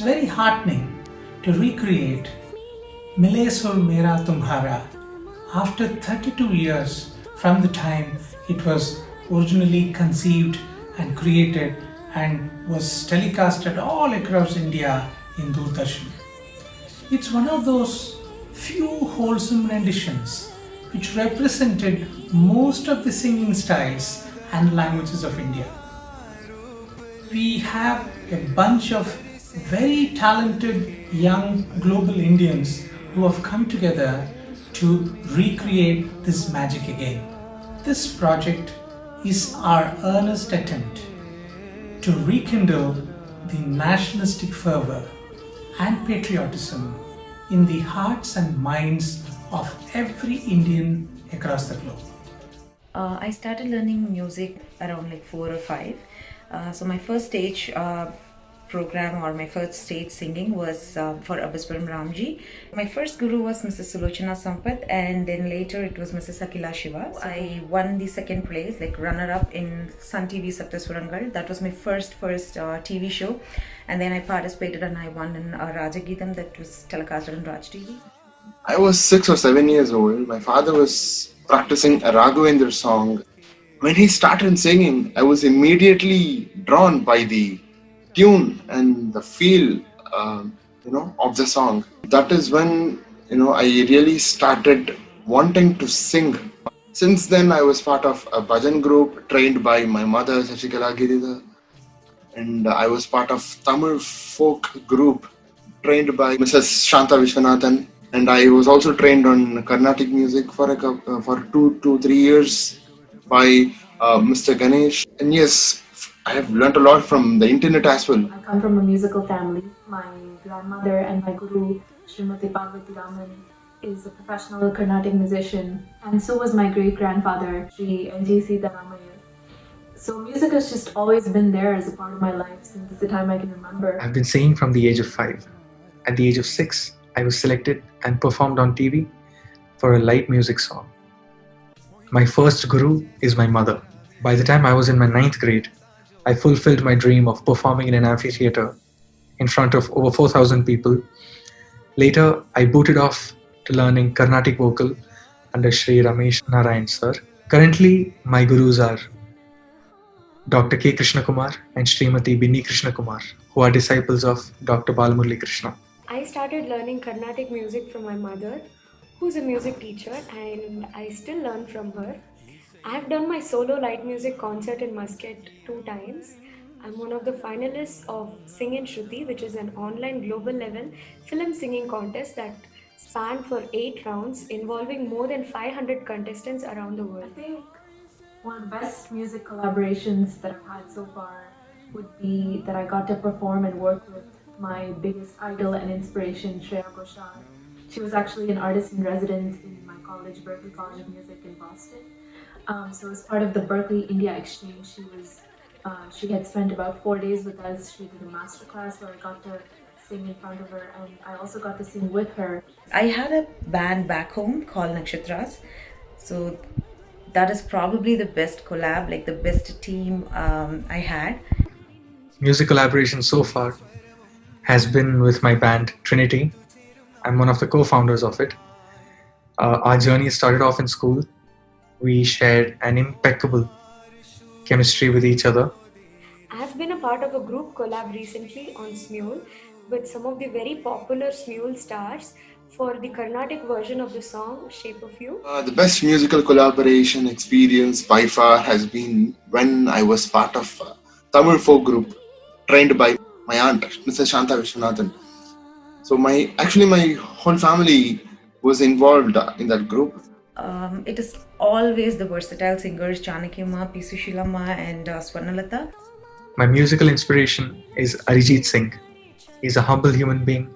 very heartening to recreate Mile Sur Mera Tumhara after 32 years from the time it was originally conceived and created and was telecasted all across India in Doordarshan. It's one of those few wholesome renditions which represented most of the singing styles and languages of India. We have a bunch of very talented young global Indians who have come together to recreate this magic again. This project is our earnest attempt to rekindle the nationalistic fervor and patriotism in the hearts and minds of every Indian across the globe. I started learning music around like 4 or 5. So my first stage program or my first stage singing was for Abhiswaram Ramji. My first guru was Mrs. Sulochana Sampath, and then later it was Mrs. Akila Shiva. I won the second place, like runner-up in Sun TV Saptaswarangal. That was my first TV show, and then I participated and I won in Rajageetam that was telecasted on Raj TV. I was 6 or 7 years old. My father was practicing a Raghavendra song. When he started singing, I was immediately drawn by the tune and the feel, of the song. That is when, I really started wanting to sing. Since then, I was part of a bhajan group trained by my mother, Sashikala Giridhar, and I was part of Tamil folk group trained by Mrs. Shanta Vishwanathan, and I was also trained on Carnatic music for 2 to 3 years by Mr. Ganesh. And yes, I have learnt a lot from the internet as well. I come from a musical family. My grandmother and my guru, Srimati Parvati Raman, is a professional Carnatic musician, and so was my great-grandfather, Sri N.G.C. Dharamaya. So music has just always been there as a part of my life since the time I can remember. I've been singing from the age of 5. At the age of 6, I was selected and performed on TV for a light music song. My first guru is my mother. By the time I was in my 9th grade, I fulfilled my dream of performing in an amphitheatre in front of over 4,000 people. Later, I booted off to learning Carnatic vocal under Sri Ramesh Narayan sir. Currently, my gurus are Dr. K. Krishna Kumar and Srimati Binni Krishna Kumar, who are disciples of Dr. Balamurali Krishna. I started learning Carnatic music from my mother, who's a music teacher, and I still learn from her. I've done my solo light music concert in Muscat 2 times. I'm one of the finalists of Sing in Shruti, which is an online global level film singing contest that spanned for 8 rounds involving more than 500 contestants around the world. I think one of the best music collaborations that I've had so far would be that I got to perform and work with my biggest idol and inspiration, Shreya Ghoshal. She was actually an artist in residence in my college, Berkeley College of Music in Boston. So as part of the Berkeley India Exchange, she had spent about 4 days with us. She did a masterclass where I got to sing in front of her, and I also got to sing with her. I had a band back home called Nakshatras, so that is probably the best collab, like the best team I had. Music collaboration so far has been with my band Trinity. I'm one of the co-founders of it. Our journey started off in school. We shared an impeccable chemistry with each other. I've been a part of a group collab recently on Smule with some of the very popular Smule stars for the Carnatic version of the song Shape of You. The best musical collaboration experience by far has been when I was part of a Tamil folk group trained by my aunt, Mrs. Shanta Vishwanathan. So my whole family was involved in that group. It is always the versatile singers Chanakya, P. Sushilama and Swarnalata. My musical inspiration is Arijit Singh. He's a humble human being,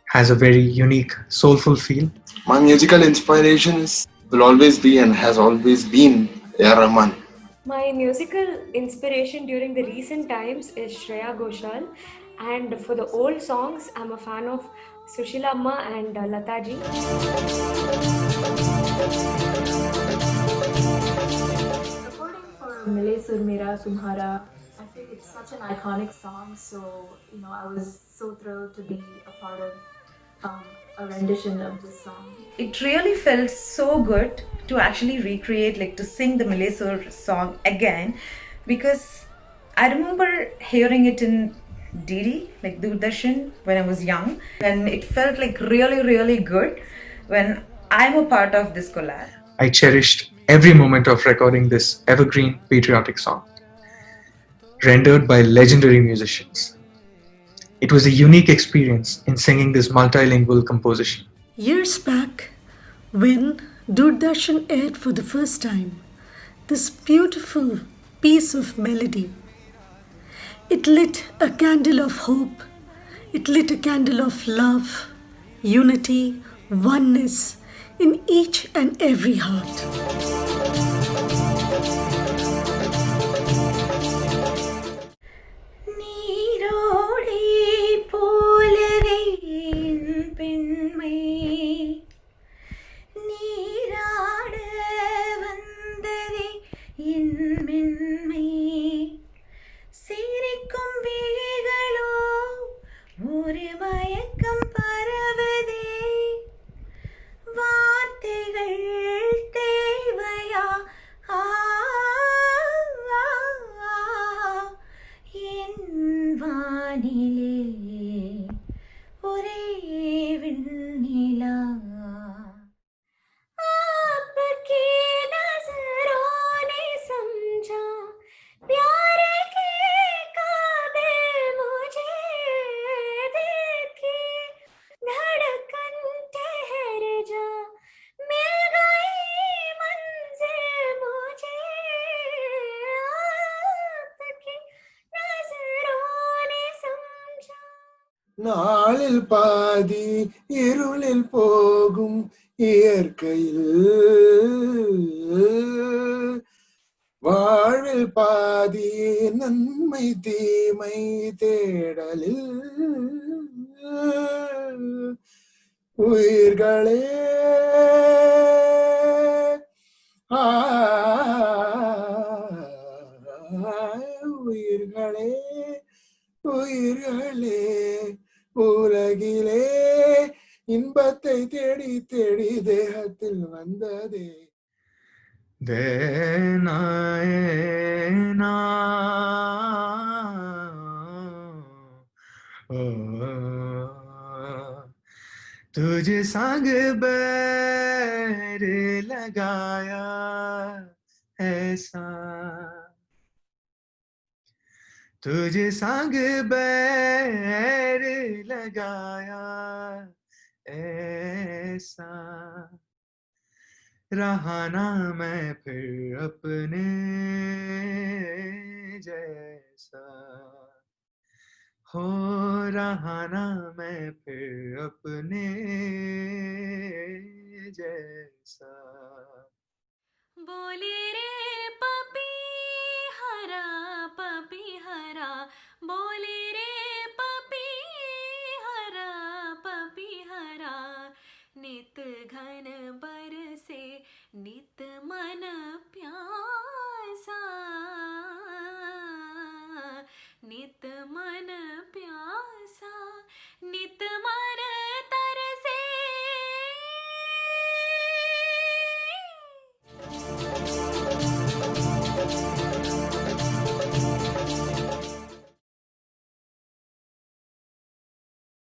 has a very unique, soulful feel. My musical inspiration will always be and has always been A.R. Rahman. My musical inspiration during the recent times is Shreya Ghoshal, and for the old songs, I'm a fan of Sushila Amma and Lataji. Recording for Mile Sur Mera Tumhara, I figured it's such an iconic song, so I was so thrilled to be a part of a rendition of this song. It really felt so good to actually recreate, like to sing the Mile Sur song again, because I remember hearing it in DD, like Doordarshan, when I was young, and it felt like really, really good when I'm a part of this collab. I cherished every moment of recording this evergreen patriotic song, rendered by legendary musicians. It was a unique experience in singing this multilingual composition. Years back, when Doordarshan aired for the first time, this beautiful piece of melody, it lit a candle of hope, it lit a candle of love, unity, oneness in each and every heart. நீரோடை போலவே என் பெண்மை நீராட வந்ததே என் மென்மை சிரிக்கும் விழிகளோ ஒரு மயக்கம் பரவதே வார்த்தைகள் தேவையா ஆ, ஆ, ஆ, என் வானிலே ஒரே விண்ணிலா आपकी नजरों ने समझा प्यार के काबिल मुझे देखी धड़कन ठहर जा मिल गई मंजिल मुझे आपकी नजरों ने समझा நாளில் பாதி இருளில் போகும் இயற்கையில் வாழ்வில் பாதி நன்மை தீமை தேடலில் உயிர்களே ஆ, உயிர்களே உயிர்களே உலகிலே இன்பத்தை தேடி தேடி தேகத்தில் வந்ததே Denayena तुझे संग बैर लगाया ऐसा तुझे संग बैर लगाया ऐसा रहा ना मैं फिर अपने जैसा हो रहा ना मैं फिर अपने जैसा बोले रे